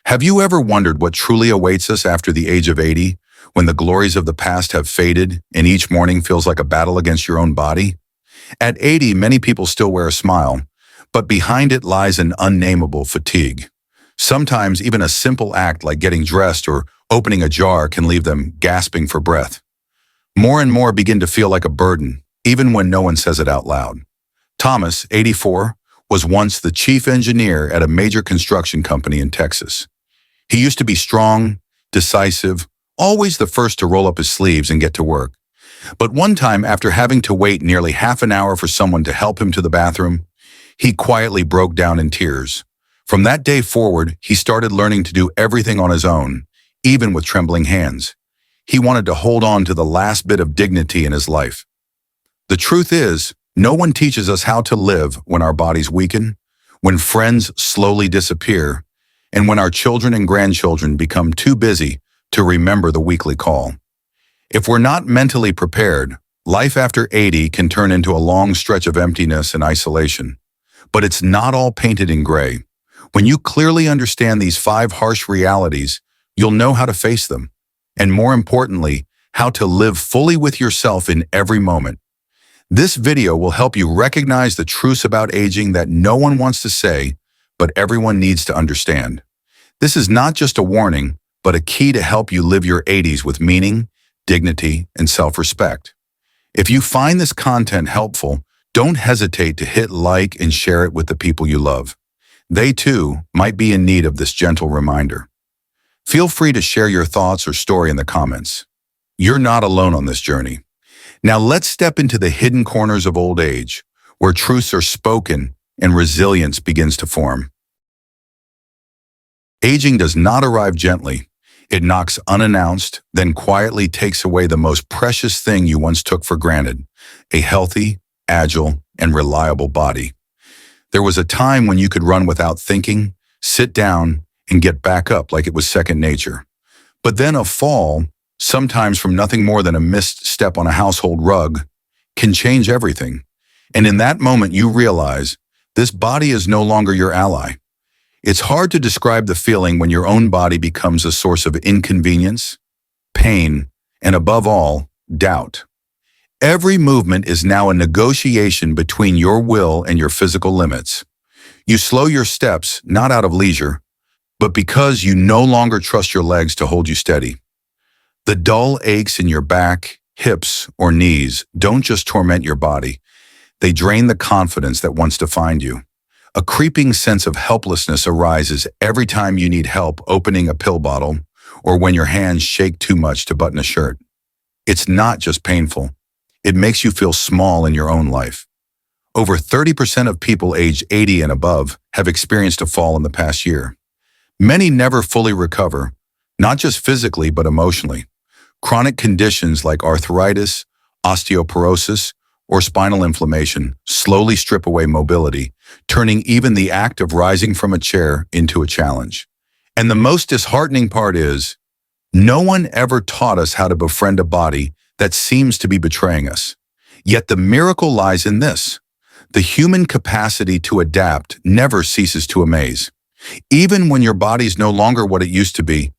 Have you ever wondered what truly awaits us after the age of 80, when the glories of the past have faded and each morning feels like a battle against your own body? At 80, many people still wear a smile, but behind it lies an unnameable fatigue. Sometimes even a simple act like getting dressed or opening a jar can leave them gasping for breath. More and more begin to feel like a burden, even when no one says it out loud. Thomas, 84, was once the chief engineer at a major construction company in Texas. He used to be strong, decisive, always the first to roll up his sleeves and get to work. But one time, after having to wait nearly half an hour for someone to help him to the bathroom, he quietly broke down in tears. From that day forward, he started learning to do everything on his own, even with trembling hands. He wanted to hold on to the last bit of dignity in his life. The truth is, no one teaches us how to live when our bodies weaken, when friends slowly disappear, and when our children and grandchildren become too busy to remember the weekly call. If we're not mentally prepared, life after 80 can turn into a long stretch of emptiness and isolation. But it's not all painted in gray. When you clearly understand these 5 harsh realities, you'll know how to face them, and more importantly, how to live fully with yourself in every moment. This video will help you recognize the truths about aging that no one wants to say, but everyone needs to understand. This is not just a warning, but a key to help you live your 80s with meaning, dignity, and self-respect. If you find this content helpful, don't hesitate to hit like and share it with the people you love. They too might be in need of this gentle reminder. Feel free to share your thoughts or story in the comments. You're not alone on this journey. Now let's step into the hidden corners of old age, where truths are spoken and resilience begins to form. Aging does not arrive gently. It knocks unannounced, then quietly takes away the most precious thing you once took for granted, a healthy, agile, and reliable body. There was a time when you could run without thinking, sit down, and get back up like it was second nature. But then a fall, sometimes from nothing more than a missed step on a household rug, can change everything. And in that moment you realize this body is no longer your ally. It's hard to describe the feeling when your own body becomes a source of inconvenience, pain, and above all, doubt. Every movement is now a negotiation between your will and your physical limits. You slow your steps, not out of leisure, but because you no longer trust your legs to hold you steady. The dull aches in your back, hips, or knees don't just torment your body. They drain the confidence that once defined you. A creeping sense of helplessness arises every time you need help opening a pill bottle or when your hands shake too much to button a shirt. It's not just painful. It makes you feel small in your own life. Over 30% of people aged 80 and above have experienced a fall in the past year. Many never fully recover, not just physically but emotionally. Chronic conditions like arthritis, osteoporosis, or spinal inflammation slowly strip away mobility, turning even the act of rising from a chair into a challenge. And the most disheartening part is, no one ever taught us how to befriend a body that seems to be betraying us. Yet the miracle lies in this. The human capacity to adapt never ceases to amaze. Even when your body's no longer what it used to be,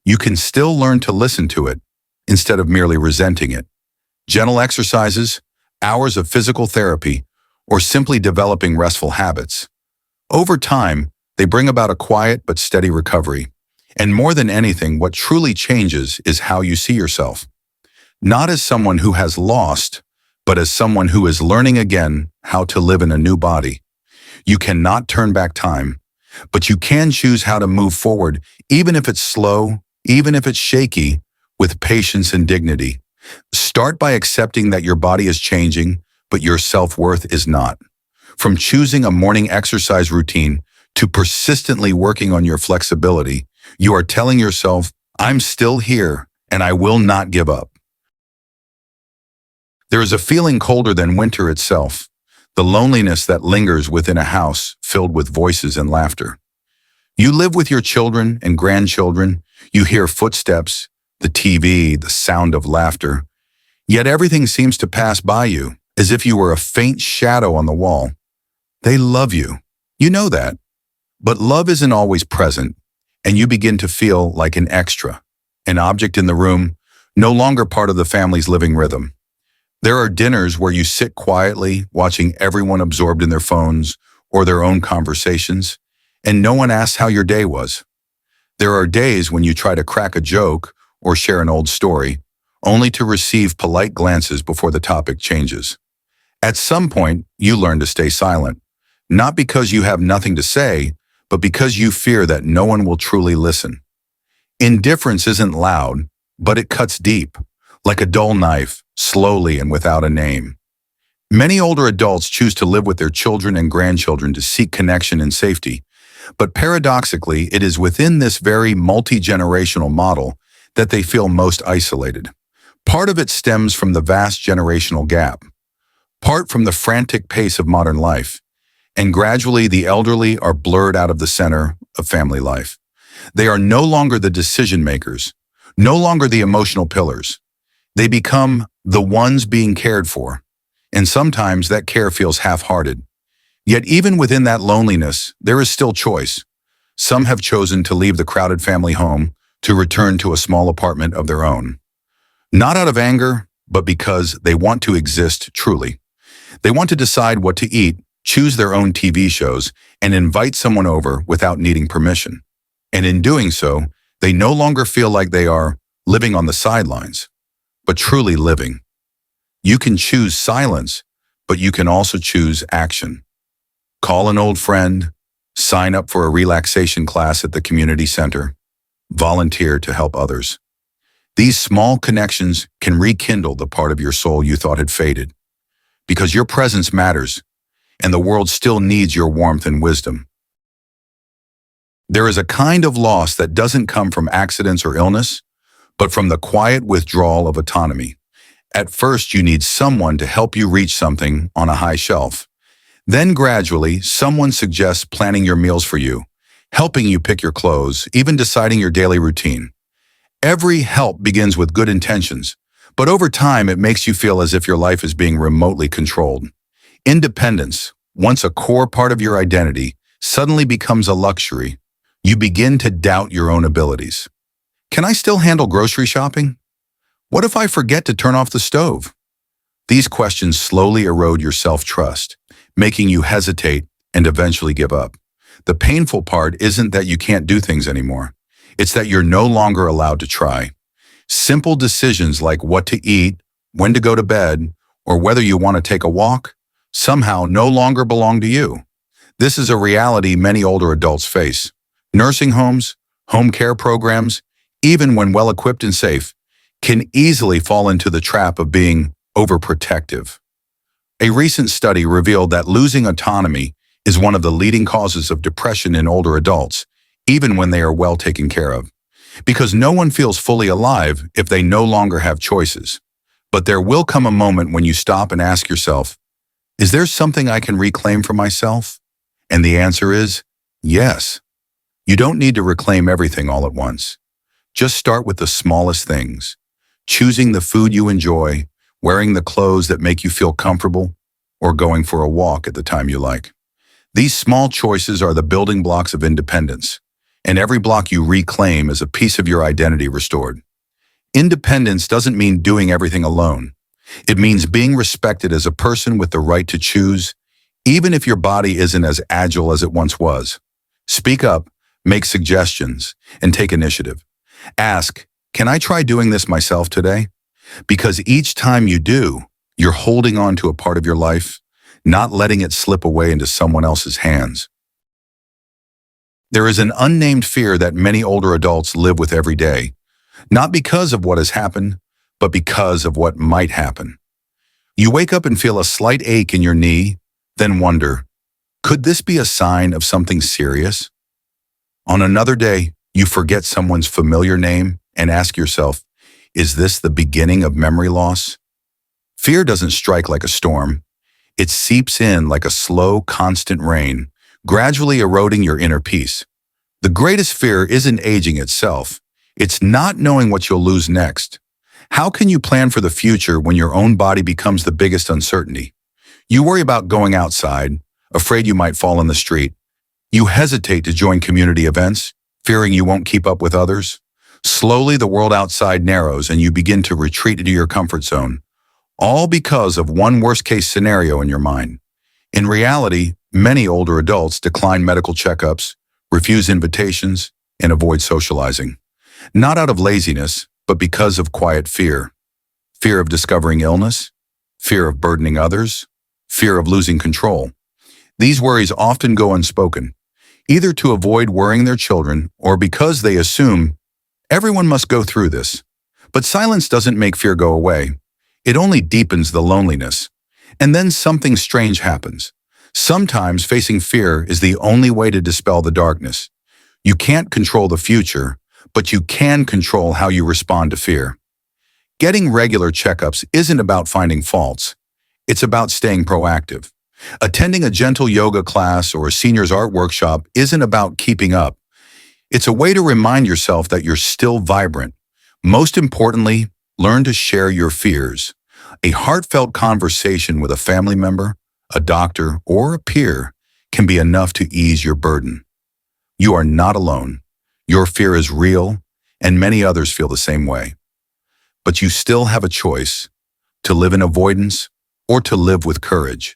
you can still learn to listen to it instead of merely resenting it. Gentle exercises, hours of physical therapy, or simply developing restful habits. Over time, they bring about a quiet but steady recovery. And more than anything, what truly changes is how you see yourself. Not as someone who has lost, but as someone who is learning again how to live in a new body. You cannot turn back time, but you can choose how to move forward, even if it's slow, even if it's shaky, with patience and dignity. Start by accepting that your body is changing, but your self-worth is not. From choosing a morning exercise routine to persistently working on your flexibility, you are telling yourself, I'm still here and I will not give up. There is a feeling colder than winter itself, the loneliness that lingers within a house filled with voices and laughter. You live with your children and grandchildren, you hear footsteps, the TV, the sound of laughter, yet everything seems to pass by you, as if you were a faint shadow on the wall. They love you. You know that. But love isn't always present. and you begin to feel like an extra, an object in the room, no longer part of the family's living rhythm. There are dinners where you sit quietly, watching everyone absorbed in their phones or their own conversations, and no one asks how your day was. There are days when you try to crack a joke or share an old story, only to receive polite glances before the topic changes. At some point, you learn to stay silent, not because you have nothing to say, but because you fear that no one will truly listen. Indifference isn't loud, but it cuts deep, like a dull knife, slowly and without a name. Many older adults choose to live with their children and grandchildren to seek connection and safety, but paradoxically, it is within this very multi-generational model that they feel most isolated. Part of it stems from the vast generational gap, part from the frantic pace of modern life, and gradually the elderly are blurred out of the center of family life. They are no longer the decision makers, no longer the emotional pillars. They become the ones being cared for, and sometimes that care feels half-hearted. Yet even within that loneliness, there is still choice. Some have chosen to leave the crowded family home to return to a small apartment of their own. Not out of anger, but because they want to exist truly. They want to decide what to eat, choose their own TV shows, and invite someone over without needing permission. And in doing so, they no longer feel like they are living on the sidelines, but truly living. You can choose silence, but you can also choose action. Call an old friend, sign up for a relaxation class at the community center, volunteer to help others. These small connections can rekindle the part of your soul you thought had faded, because your presence matters, and the world still needs your warmth and wisdom. There is a kind of loss that doesn't come from accidents or illness, but from the quiet withdrawal of autonomy. At first, you need someone to help you reach something on a high shelf. Then gradually, someone suggests planning your meals for you, helping you pick your clothes, even deciding your daily routine. Every help begins with good intentions, but over time it makes you feel as if your life is being remotely controlled. Independence, once a core part of your identity, suddenly becomes a luxury. You begin to doubt your own abilities. Can I still handle grocery shopping? What if I forget to turn off the stove? These questions slowly erode your self-trust, making you hesitate and eventually give up. The painful part isn't that you can't do things anymore. It's that you're no longer allowed to try. Simple decisions like what to eat, when to go to bed, or whether you want to take a walk, somehow no longer belong to you. This is a reality many older adults face. Nursing homes, home care programs, even when well-equipped and safe, can easily fall into the trap of being overprotective. A recent study revealed that losing autonomy is one of the leading causes of depression in older adults, even when they are well taken care of. Because no one feels fully alive if they no longer have choices. But there will come a moment when you stop and ask yourself, is there something I can reclaim for myself? And the answer is yes. You don't need to reclaim everything all at once. Just start with the smallest things. Choosing the food you enjoy, wearing the clothes that make you feel comfortable, or going for a walk at the time you like. These small choices are the building blocks of independence, and every block you reclaim is a piece of your identity restored. Independence doesn't mean doing everything alone. It means being respected as a person with the right to choose, even if your body isn't as agile as it once was. Speak up, make suggestions, and take initiative. Ask, can I try doing this myself today? Because each time you do, you're holding on to a part of your life, not letting it slip away into someone else's hands. There is an unnamed fear that many older adults live with every day, not because of what has happened, but because of what might happen. You wake up and feel a slight ache in your knee, then wonder, could this be a sign of something serious? On another day, you forget someone's familiar name and ask yourself, is this the beginning of memory loss? Fear doesn't strike like a storm. It seeps in like a slow, constant rain, gradually eroding your inner peace. The greatest fear isn't aging itself. It's not knowing what you'll lose next. How can you plan for the future when your own body becomes the biggest uncertainty? You worry about going outside, afraid you might fall in the street. You hesitate to join community events, fearing you won't keep up with others. Slowly, the world outside narrows and you begin to retreat into your comfort zone, all because of one worst-case scenario in your mind. In reality, many older adults decline medical checkups, refuse invitations, and avoid socializing. Not out of laziness, but because of quiet fear. Fear of discovering illness, fear of burdening others, fear of losing control. These worries often go unspoken, either to avoid worrying their children or because they assume everyone must go through this. But silence doesn't make fear go away. It only deepens the loneliness. And then something strange happens. Sometimes facing fear is the only way to dispel the darkness. You can't control the future, but you can control how you respond to fear. Getting regular checkups isn't about finding faults. It's about staying proactive. Attending a gentle yoga class or a senior's art workshop isn't about keeping up. It's a way to remind yourself that you're still vibrant. Most importantly, learn to share your fears. A heartfelt conversation with a family member, a doctor, or a peer can be enough to ease your burden. You are not alone. Your fear is real, and many others feel the same way. But you still have a choice: to live in avoidance or to live with courage.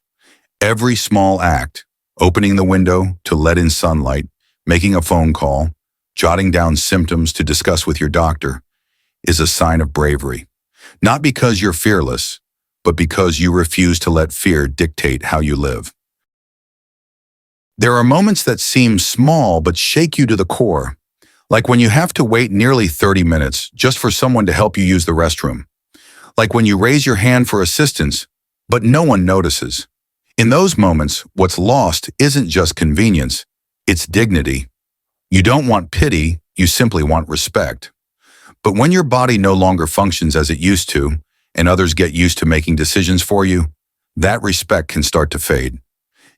Every small act, opening the window to let in sunlight, making a phone call, jotting down symptoms to discuss with your doctor, is a sign of bravery. Not because you're fearless, but because you refuse to let fear dictate how you live. There are moments that seem small but shake you to the core, like when you have to wait nearly 30 minutes just for someone to help you use the restroom. Like when you raise your hand for assistance, but no one notices. In those moments, what's lost isn't just convenience, it's dignity. You don't want pity, you simply want respect. But when your body no longer functions as it used to, and others get used to making decisions for you, that respect can start to fade.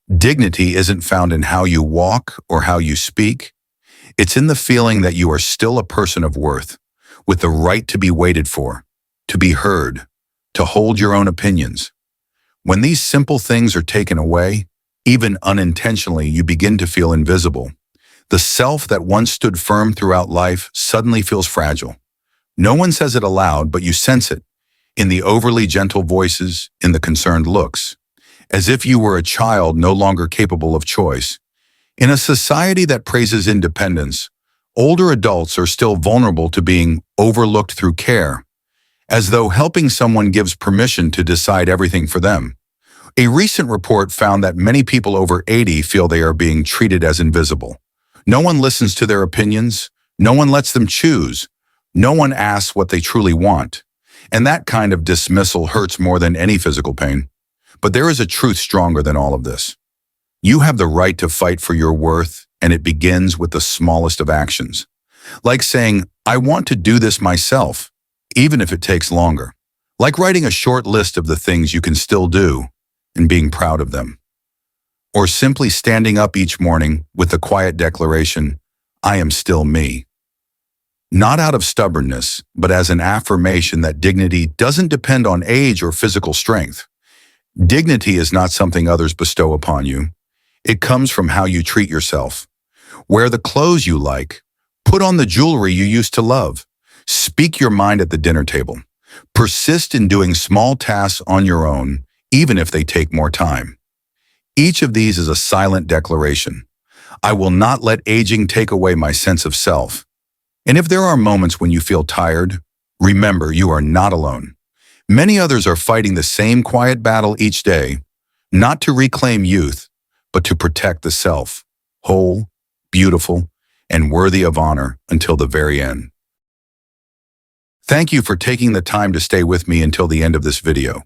Dignity isn't found in how you walk or how you speak. It's in the feeling that you are still a person of worth, with the right to be waited for, to be heard, to hold your own opinions. When these simple things are taken away, even unintentionally, you begin to feel invisible. The self that once stood firm throughout life suddenly feels fragile. No one says it aloud, but you sense it, in the overly gentle voices, in the concerned looks, as if you were a child no longer capable of choice. In a society that praises independence, older adults are still vulnerable to being overlooked through care, as though helping someone gives permission to decide everything for them. A recent report found that many people over 80 feel they are being treated as invisible. No one listens to their opinions, no one lets them choose, no one asks what they truly want. And that kind of dismissal hurts more than any physical pain. But there is a truth stronger than all of this. You have the right to fight for your worth, and it begins with the smallest of actions. Like saying, I want to do this myself, even if it takes longer. Like writing a short list of the things you can still do and being proud of them. Or simply standing up each morning with the quiet declaration, I am still me. Not out of stubbornness, but as an affirmation that dignity doesn't depend on age or physical strength. Dignity is not something others bestow upon you. It comes from how you treat yourself. Wear the clothes you like. Put on the jewelry you used to love. Speak your mind at the dinner table. Persist in doing small tasks on your own, even if they take more time. Each of these is a silent declaration. I will not let aging take away my sense of self. And if there are moments when you feel tired, remember you are not alone. Many others are fighting the same quiet battle each day, not to reclaim youth, but to protect the self, whole, beautiful, and worthy of honor until the very end. Thank you for taking the time to stay with me until the end of this video.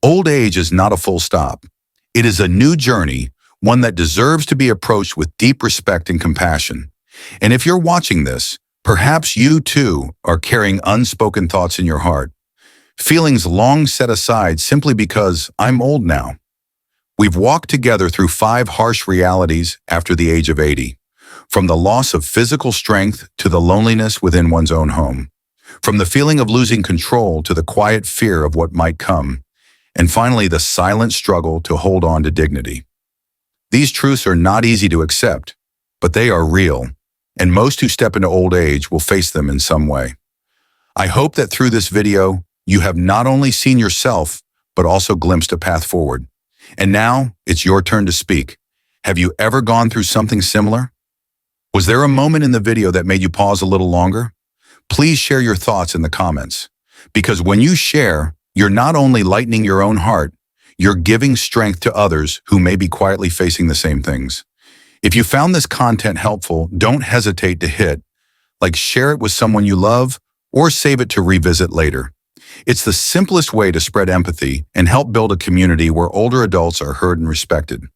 Old age is not a full stop. It is a new journey, one that deserves to be approached with deep respect and compassion. And if you're watching this, perhaps you too are carrying unspoken thoughts in your heart, feelings long set aside simply because I'm old now. We've walked together through 5 harsh realities after the age of 80, from the loss of physical strength to the loneliness within one's own home, from the feeling of losing control to the quiet fear of what might come, and finally the silent struggle to hold on to dignity. These truths are not easy to accept, but they are real, and most who step into old age will face them in some way. I hope that through this video, you have not only seen yourself, but also glimpsed a path forward. And now, it's your turn to speak. Have you ever gone through something similar? Was there a moment in the video that made you pause a little longer? Please share your thoughts in the comments. Because when you share, you're not only lightening your own heart, you're giving strength to others who may be quietly facing the same things. If you found this content helpful, don't hesitate to share it with someone you love, or save it to revisit later. It's the simplest way to spread empathy and help build a community where older adults are heard and respected.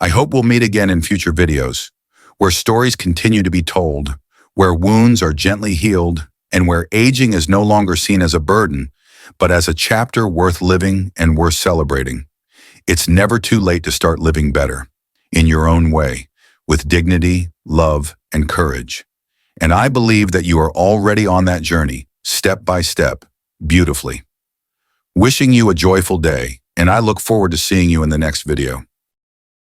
I hope we'll meet again in future videos, where stories continue to be told, where wounds are gently healed, and where aging is no longer seen as a burden, but as a chapter worth living and worth celebrating. It's never too late to start living better, in your own way, with dignity, love, and courage. And I believe that you are already on that journey, step by step, beautifully. Wishing you a joyful day, and I look forward to seeing you in the next video.